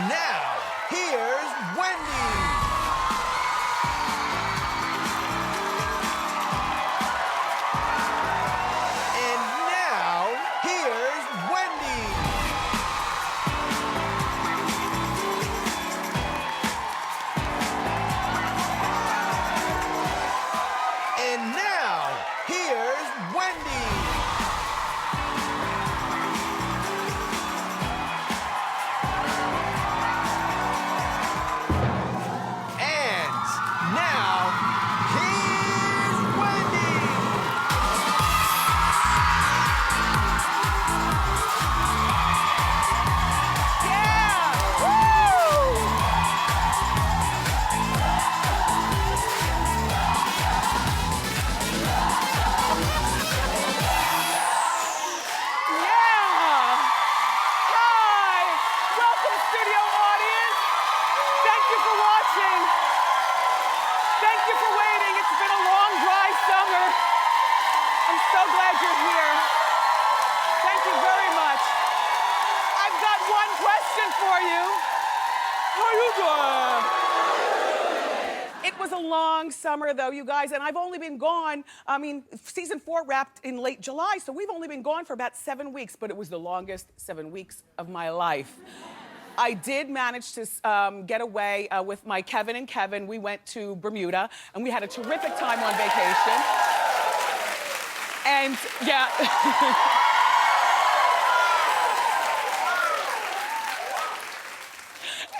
Now, here's Wendy. And now, here's Wendy. And now, here's Wendy. It was a long summer, though, you guys, and I've only been gone. I mean, season 4 wrapped in late July, so we've only been gone for about 7 weeks, but it was the longest 7 weeks of my life. I did manage to get away with my Kevin and Kevin. We went to Bermuda, and we had a terrific time on vacation. And, yeah.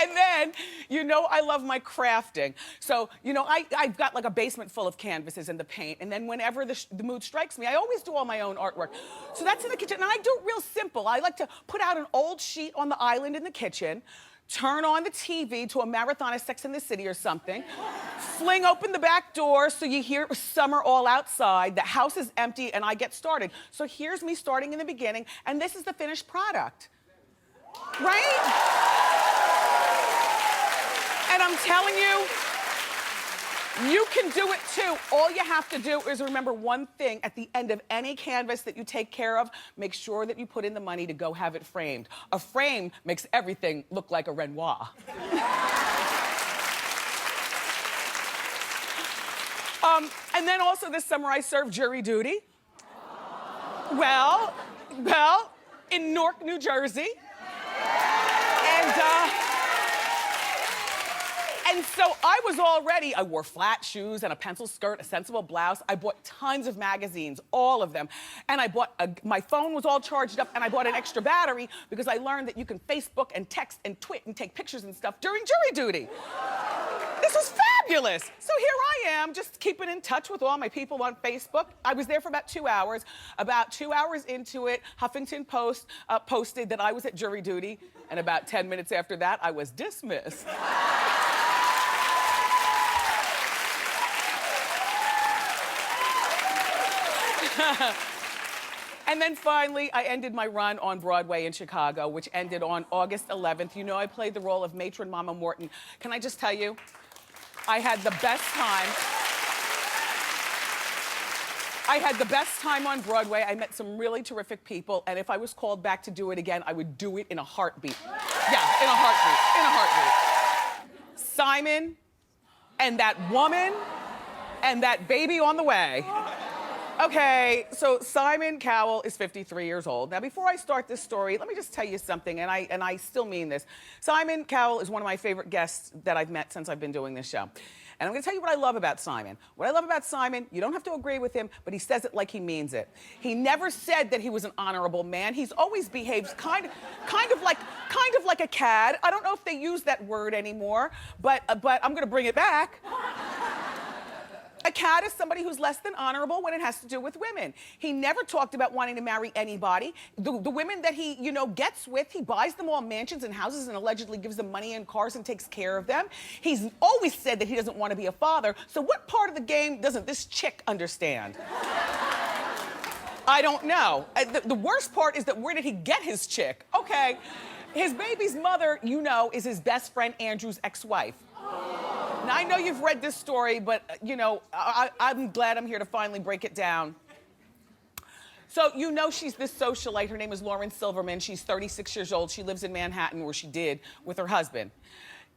And then, you know, I love my crafting. So, you know, I've got like a basement full of canvases and the paint. And then whenever the mood strikes me, I always do all my own artwork. So that's in the kitchen. And I do it real simple. I like to put out an old sheet on the island in the kitchen, turn on the TV to a marathon of Sex and the City or something, fling open the back door so you hear summer all outside, the house is empty, and I get started. So here's me starting in the beginning, and this is the finished product. Right? And I'm telling you, you can do it too. All you have to do is remember one thing. At the end of any canvas that you take care of, make sure that you put in the money to go have it framed. A frame makes everything look like a Renoir. And then also this summer I served jury duty. Well, in Newark, New Jersey. And so I was all ready. I wore flat shoes and a pencil skirt, a sensible blouse. I bought tons of magazines, all of them. And I bought, my phone was all charged up, and I bought an extra battery because I learned that you can Facebook and text and tweet and take pictures and stuff during jury duty. This was fabulous. So here I am, just keeping in touch with all my people on Facebook. I was there for about 2 hours. About 2 hours into it, Huffington Post posted that I was at jury duty. And about 10 minutes after that, I was dismissed. And then finally, I ended my run on Broadway in Chicago, which ended on August 11th. You know, I played the role of matron Mama Morton. Can I just tell you, I had the best time. I had the best time on Broadway. I met some really terrific people, and if I was called back to do it again, I would do it in a heartbeat. Yeah, in a heartbeat, in a heartbeat. Simon, and that woman, and that baby on the way. Okay, so Simon Cowell is 53 years old. Now, before I start this story, let me just tell you something, and I still mean this. Simon Cowell is one of my favorite guests that I've met since I've been doing this show. And I'm gonna tell you what I love about Simon. What I love about Simon, you don't have to agree with him, but he says it like he means it. He never said that he was an honorable man. He's always behaved kind of like a cad. I don't know if they use that word anymore, but I'm gonna bring it back. A cad is somebody who's less than honorable when it has to do with women. He never talked about wanting to marry anybody. The women that he, you know, gets with, he buys them all mansions and houses and allegedly gives them money and cars and takes care of them. He's always said that he doesn't want to be a father. So what part of the game doesn't this chick understand? I don't know. The worst part is that where did he get his chick? Okay, his baby's mother, you know, is his best friend Andrew's ex-wife. Now, I know you've read this story, but, you know, I'm glad I'm here to finally break it down. So you know she's this socialite. Her name is Lauren Silverman. She's 36 years old. She lives in Manhattan, where she did, with her husband.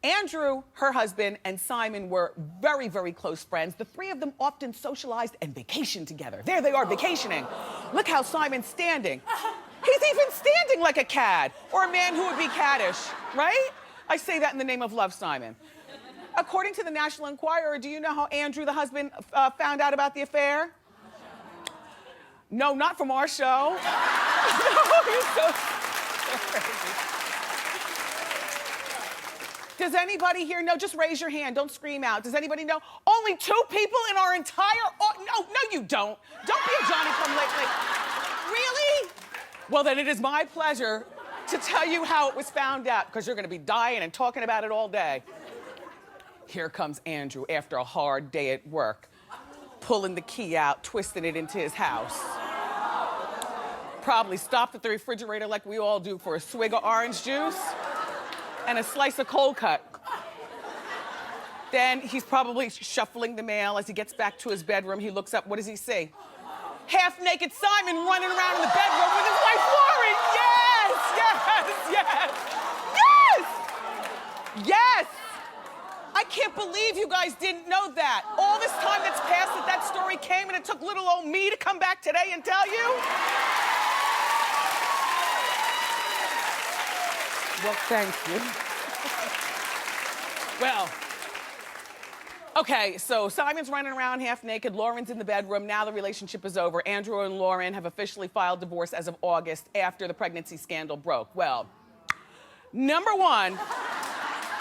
Andrew, her husband, and Simon were very, very close friends. The three of them often socialized and vacationed together. There they are vacationing. Look how Simon's standing. He's even standing like a cad, or a man who would be caddish, right? I say that in the name of love, Simon. According to the National Enquirer, do you know how Andrew, the husband, found out about the affair? No, not from our show. No, you're so crazy. Does anybody here know? Just raise your hand. Don't scream out. Does anybody know? Only 2 people in our entire... No, you don't. Don't be a Johnny-come-lately. Really? Well, then it is my pleasure to tell you how it was found out, because you're going to be dying and talking about it all day. Here comes Andrew after a hard day at work, pulling the key out, twisting it into his house. Probably stopped at the refrigerator like we all do for a swig of orange juice and a slice of cold cut. Then he's probably shuffling the mail. As he gets back to his bedroom, he looks up. What does he see? Half-naked Simon running around in the bedroom with his wife, Lauren. Yes, yes, yes, yes, yes. I can't believe you guys didn't know that. All this time that's passed that that story came, and it took little old me to come back today and tell you? Well, thank you. Well, okay, so Simon's running around half naked, Lauren's in the bedroom, now the relationship is over. Andrew and Lauren have officially filed divorce as of August after the pregnancy scandal broke. Well, number one,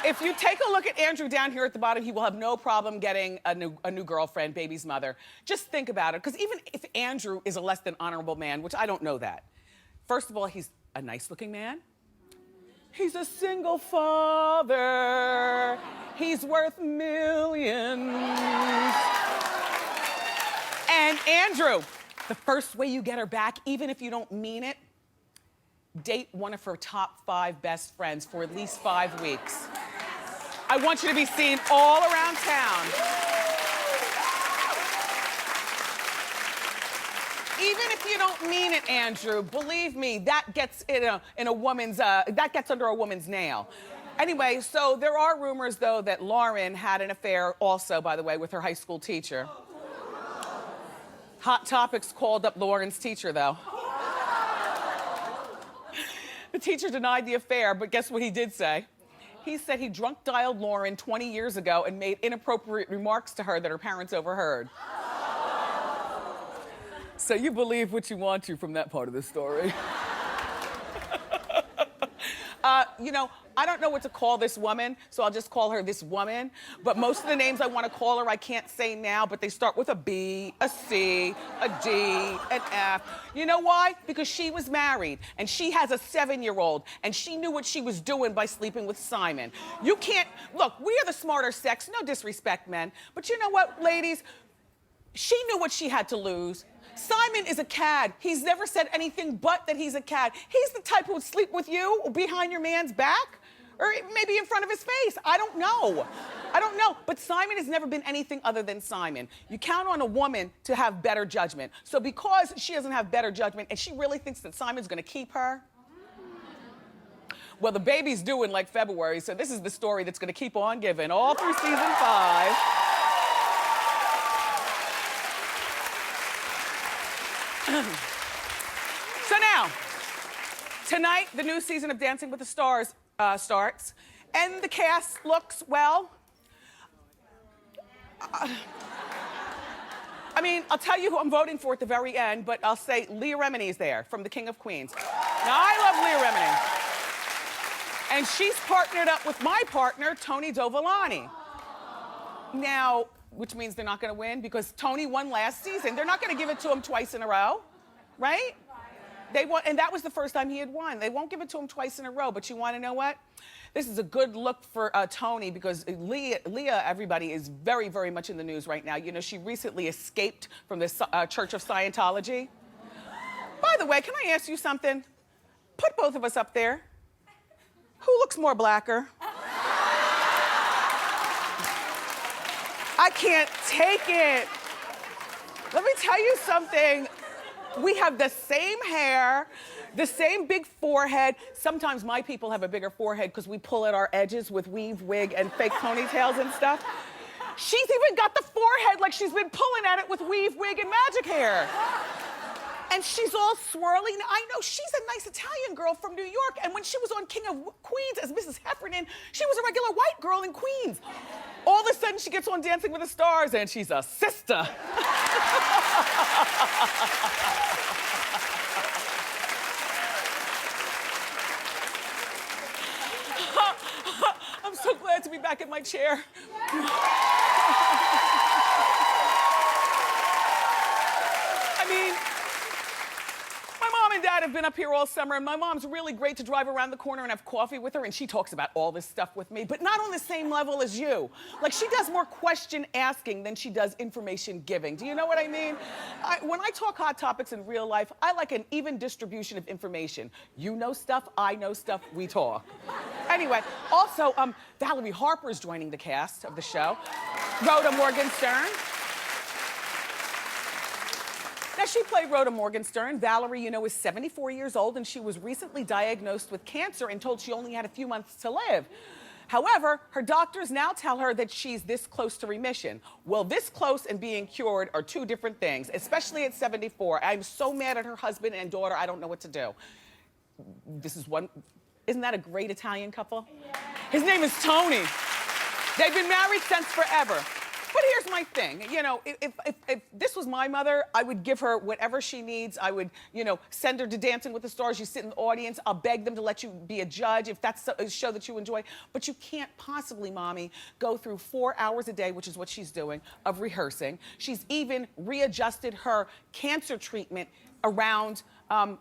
if you take a look at Andrew down here at the bottom, he will have no problem getting a new girlfriend, baby's mother. Just think about it, because even if Andrew is a less than honorable man, which I don't know that, first of all, he's a nice-looking man. He's a single father. He's worth millions. And Andrew, the first way you get her back, even if you don't mean it, date one of her top 5 best friends for at least 5 weeks. I want you to be seen all around town. Even if you don't mean it, Andrew, believe me, that gets that gets under a woman's nail. Anyway, so there are rumors, though, that Lauren had an affair also, by the way, with her high school teacher. Hot Topics called up Lauren's teacher, though. The teacher denied the affair, but guess what he did say? He said he drunk-dialed Lauren 20 years ago and made inappropriate remarks to her that her parents overheard. So you believe what you want to from that part of the story. You know, I don't know what to call this woman, so I'll just call her this woman. But most of the names I want to call her, I can't say now, but they start with a B, a C, a D, an F. You know why? Because she was married, and she has a 7-year-old, and she knew what she was doing by sleeping with Simon. You can't, look, we are the smarter sex, no disrespect, men. But you know what, ladies? She knew what she had to lose. Simon is a cad. He's never said anything but that he's a cad. He's the type who would sleep with you behind your man's back, or maybe in front of his face. I don't know. I don't know. But Simon has never been anything other than Simon. You count on a woman to have better judgment. So because she doesn't have better judgment and she really thinks that Simon's gonna keep her, well, the baby's due in like February, so this is the story that's gonna keep on giving all through season 5. So now, tonight, the new season of Dancing with the Stars starts, and the cast looks, well, I mean, I'll tell you who I'm voting for at the very end, but I'll say Leah Remini is there from The King of Queens. Now, I love Leah Remini. And she's partnered up with my partner, Tony Dovolani. Now, which means they're not gonna win because Tony won last season. They're not gonna give it to him twice in a row, right? They won, and that was the first time he had won. They won't give it to him twice in a row, but you wanna know what? This is a good look for Tony because Leah, everybody, is very, very much in the news right now. You know, she recently escaped from the Church of Scientology. By the way, can I ask you something? Put both of us up there. Who looks more blacker? I can't take it. Let me tell you something. We have the same hair, the same big forehead. Sometimes my people have a bigger forehead because we pull at our edges with weave, wig, and fake ponytails and stuff. She's even got the forehead like she's been pulling at it with weave, wig, and magic hair. And she's all swirling. I know she's a nice Italian girl from New York, and when she was on King of Queens as Mrs. Heffernan, she was a regular white girl in Queens. All of a sudden, she gets on Dancing with the Stars, and she's a sister. I'm so glad to be back in my chair. I mean, my mom and dad have been up here all summer, and my mom's really great to drive around the corner and have coffee with her, and she talks about all this stuff with me, but not on the same level as you. Like, she does more question asking than she does information giving. Do you know what I mean? When I talk hot topics in real life, I like an even distribution of information. You know stuff, I know stuff, we talk. Anyway, also, Valerie Harper is joining the cast of the show. Rhoda Morgenstern. Now, she played Rhoda Morgenstern. Valerie, you know, is 74 years old, and she was recently diagnosed with cancer and told she only had a few months to live. However, her doctors now tell her that she's this close to remission. Well, this close and being cured are two different things, especially at 74. I'm so mad at her husband and daughter, I don't know what to do. This is one, isn't that a great Italian couple? Yeah. His name is Tony. They've been married since forever. But here's my thing, you know, if this was my mother, I would give her whatever she needs. I would, you know, send her to Dancing with the Stars. You sit in the audience. I'll beg them to let you be a judge if that's a show that you enjoy. But you can't possibly, Mommy, go through 4 hours a day, which is what she's doing, of rehearsing. She's even readjusted her cancer treatment around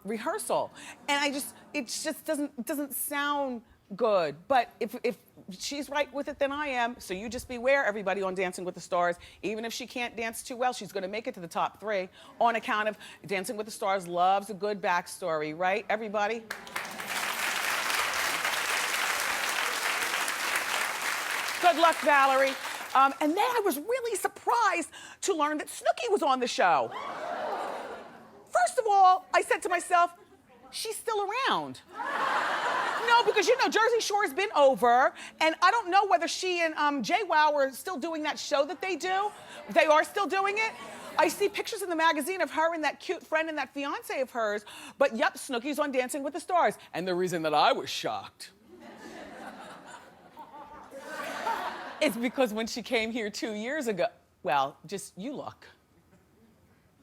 rehearsal. And it just doesn't sound good. But if she's right with it, then I am. So you just beware, everybody, on Dancing with the Stars. Even if she can't dance too well, she's gonna make it to the top 3 on account of Dancing with the Stars loves a good backstory, right, everybody? Good luck, Valerie. And then I was really surprised to learn that Snooki was on the show. First of all, I said to myself, she's still around. No, because you know, Jersey Shore's been over, and I don't know whether she and JWoww are still doing that show that they do. They are still doing it. I see pictures in the magazine of her and that cute friend and that fiance of hers, but yep, Snooki's on Dancing with the Stars. And the reason that I was shocked is because when she came here 2 years ago, well, just you look.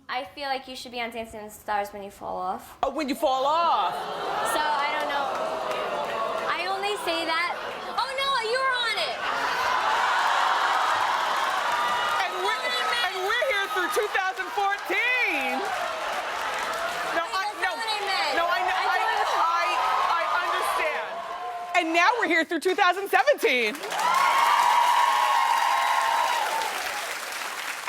I feel like you should be on Dancing with the Stars when you fall off. Oh, when you fall off. So, I don't know. I only say that. Oh, no, you were on it. And we're here through 2014. I understand. And now we're here through 2017.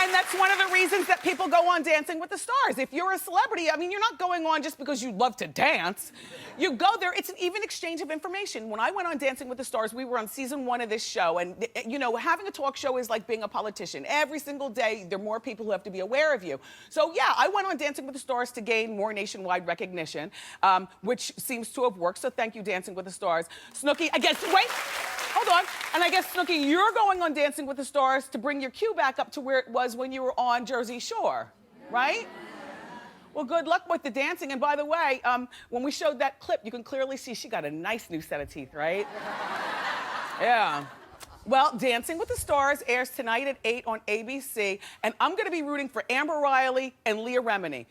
And that's one of the reasons that people go on Dancing with the Stars. If you're a celebrity, I mean, you're not going on just because you love to dance. You go there, it's an even exchange of information. When I went on Dancing with the Stars, we were on season 1 of this show. And, you know, having a talk show is like being a politician. Every single day, there are more people who have to be aware of you. So, yeah, I went on Dancing with the Stars to gain more nationwide recognition, which seems to have worked. So thank you, Dancing with the Stars. Snooki, I guess, wait. Hold on. And I guess, Snooki, you're going on Dancing with the Stars to bring your cue back up to where it was when you were on Jersey Shore, right? Well, good luck with the dancing. And by the way, when we showed that clip, you can clearly see she got a nice new set of teeth, right? Yeah. Well, Dancing with the Stars airs tonight at 8 on ABC, and I'm gonna be rooting for Amber Riley and Leah Remini.